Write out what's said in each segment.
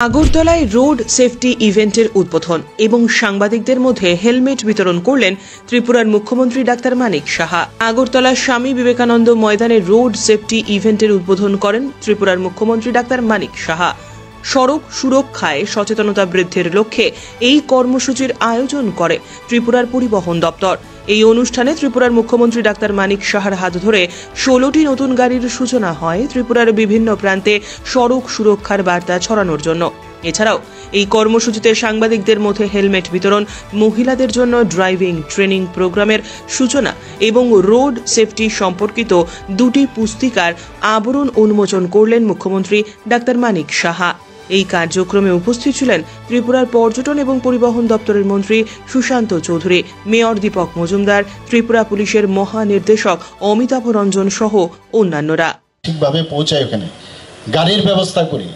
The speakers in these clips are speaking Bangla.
আগরতলায় রোড সেফটি ইভেন্টের উদ্বোধন এবং সাংবাদিকদের মধ্যে হেলমেট বিতরণ করলেন ত্রিপুরার মুখ্যমন্ত্রী ডাক্তার মানিক সাহা। আগরতলা স্বামী বিবেকানন্দ ময়দানে রোড সেফটি ইভেন্টের উদ্বোধন করেন ত্রিপুরার মুখ্যমন্ত্রী ডাক্তার মানিক সাহা। সড়ক সুরক্ষায় সচেতনতা বৃদ্ধির লক্ষ্যে এই কর্মসূচির আয়োজন করে ত্রিপুরার পরিবহন দপ্তর। এই অনুষ্ঠানে ত্রিপুরার মুখ্যমন্ত্রী ডাক্তার মানিক সাহার হাত ধরে 16টি নতুন গাড়ির সূচনা হয় ত্রিপুরার বিভিন্ন প্রান্তে সড়ক সুরক্ষার বার্তা ছড়ানোর জন্য। এছাড়াও এই কর্মসূচিতে সাংবাদিকদের মধ্যে হেলমেট বিতরণ, মহিলাদের জন্য ড্রাইভিং ট্রেনিং প্রোগ্রামের সূচনা এবং রোড সেফটি সম্পর্কিত দুটি পুস্তিকার আবরণ উন্মোচন করলেন মুখ্যমন্ত্রী ডাক্তার মানিক সাহা। এই কার্যক্রমে উপস্থিত ছিলেন ত্রিপুরার পর্যটন এবং পরিবহন দপ্তরের মন্ত্রী সুশান্ত চৌধুরী, মেয়র দীপক মজুমদার, ত্রিপুরা পুলিশের মহানির্দেশক অমিতাভ রঞ্জন সহ অন্যান্যরা। ঠিকভাবে পৌঁছায়, ওখানে গাড়ির ব্যবস্থা করি,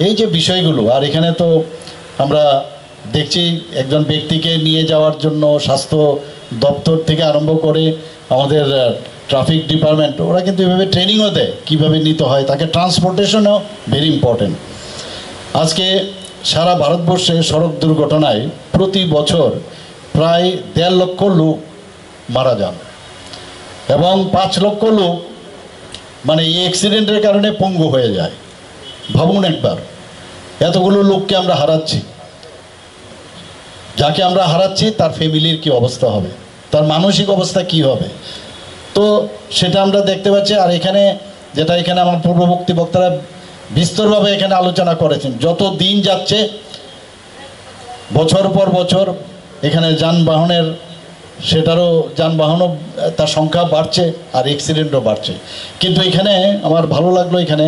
এই যে বিষয়গুলো। আর এখানে তো আমরা দেখছি একজন ব্যক্তিকে নিয়ে যাওয়ার জন্য স্বাস্থ্য দপ্তর থেকে আরম্ভ করে আমাদের ট্রাফিক ডিপার্টমেন্ট, ওরা কিন্তু এভাবে ট্রেনিংও দেয় কীভাবে নিতে হয়, তাকে ট্রান্সপোর্টেশনও ভেরি ইম্পর্টেন্ট। আজকে সারা ভারতবর্ষে সড়ক দুর্ঘটনায় প্রতি বছর প্রায় 1.5 লক্ষ লোক মারা যান এবং 5 লক্ষ লোক এই অ্যাক্সিডেন্টের কারণে পঙ্গু হয়ে যায়। ভাবুন একবার, এতগুলো লোককে আমরা হারাচ্ছি। যাকে আমরা হারাচ্ছি তার ফ্যামিলির কি অবস্থা হবে, তার মানসিক অবস্থা কি হবে, তো সেটা আমরা দেখতে পাচ্ছি। আর এখানে এখানে আমার পূর্ববর্তী বক্তারা বিস্তরভাবে এখানে আলোচনা করেছেন, যত দিন যাচ্ছে বছর পর বছর এখানে যানবাহনও তার সংখ্যা বাড়ছে আর অ্যাক্সিডেন্টও বাড়ছে। কিন্তু এখানে আমার ভালো লাগলো, এখানে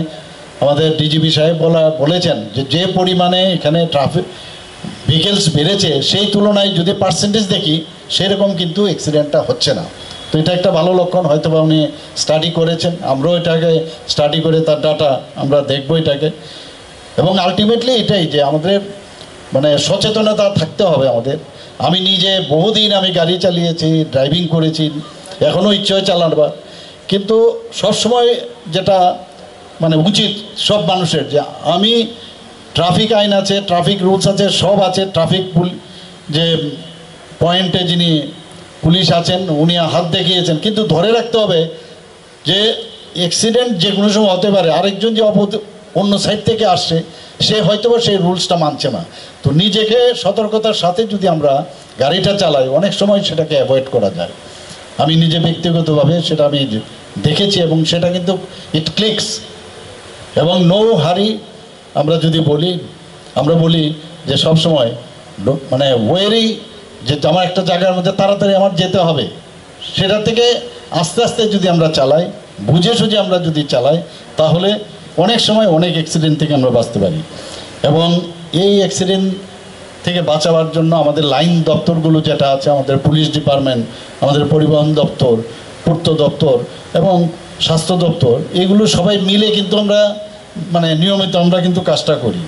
আমাদের ডিজিপি সাহেব বলেছেন যে পরিমাণে এখানে ট্রাফিক ভেহিকেলস বেড়েছে সেই তুলনায় যদি পার্সেন্টেজ দেখি সেরকম কিন্তু অ্যাক্সিডেন্টটা হচ্ছে না। তো এটা একটা ভালো লক্ষণ, হয়তো বা উনি স্টাডি করেছেন, আমরাও এটাকে স্টাডি করে তার ডাটা আমরা দেখবো এটাকে। এবং আলটিমেটলি এটাই যে আমাদের সচেতনতা থাকতে হবে আমাদের। আমি নিজে বহুদিন আমি গাড়ি চালিয়েছি, ড্রাইভিং করেছি, এখনও ইচ্ছে হয় চালাবার, কিন্তু সবসময় যেটা উচিত সব মানুষের যে আমি ট্রাফিক আইন আছে, ট্রাফিক রুলস আছে, সব আছে। ট্রাফিক যে পয়েন্টে যিনি পুলিশ আছেন উনি হাত দেখিয়েছেন, কিন্তু ধরে রাখতে হবে যে অ্যাক্সিডেন্ট যে কোনো সময় হতে পারে। আরেকজন যে অন্য সাইড থেকে আসছে সে হয়তোবা সেই রুলসটা মানছে না। তো নিজেকে সতর্কতার সাথে যদি আমরা গাড়িটা চালাই অনেক সময় সেটাকে অ্যাভয়েড করা যায়। আমি নিজে ব্যক্তিগতভাবে সেটা আমি দেখেছি এবং সেটা কিন্তু ইট ক্লিকস। এবং নো হারি আমরা যদি বলি যে সবসময় ওয়েরি, যে আমার একটা জায়গার মধ্যে তাড়াতাড়ি আমার যেতে হবে, সেটা থেকে আস্তে আস্তে যদি আমরা চালাই, বুঝে সুঝে আমরা যদি চালাই, তাহলে অনেক সময় অনেক অ্যাক্সিডেন্ট থেকে আমরা বাঁচতে পারি। এবং এই অ্যাক্সিডেন্ট থেকে বাঁচাবার জন্য আমাদের লাইন দপ্তরগুলো যেটা আছে, আমাদের পুলিশ ডিপার্টমেন্ট, আমাদের পরিবহন দপ্তর, পূর্ত দপ্তর এবং স্বাস্থ্য দপ্তর, এগুলো সবাই মিলে কিন্তু আমরা নিয়মিত আমরা কিন্তু কাজটা করি।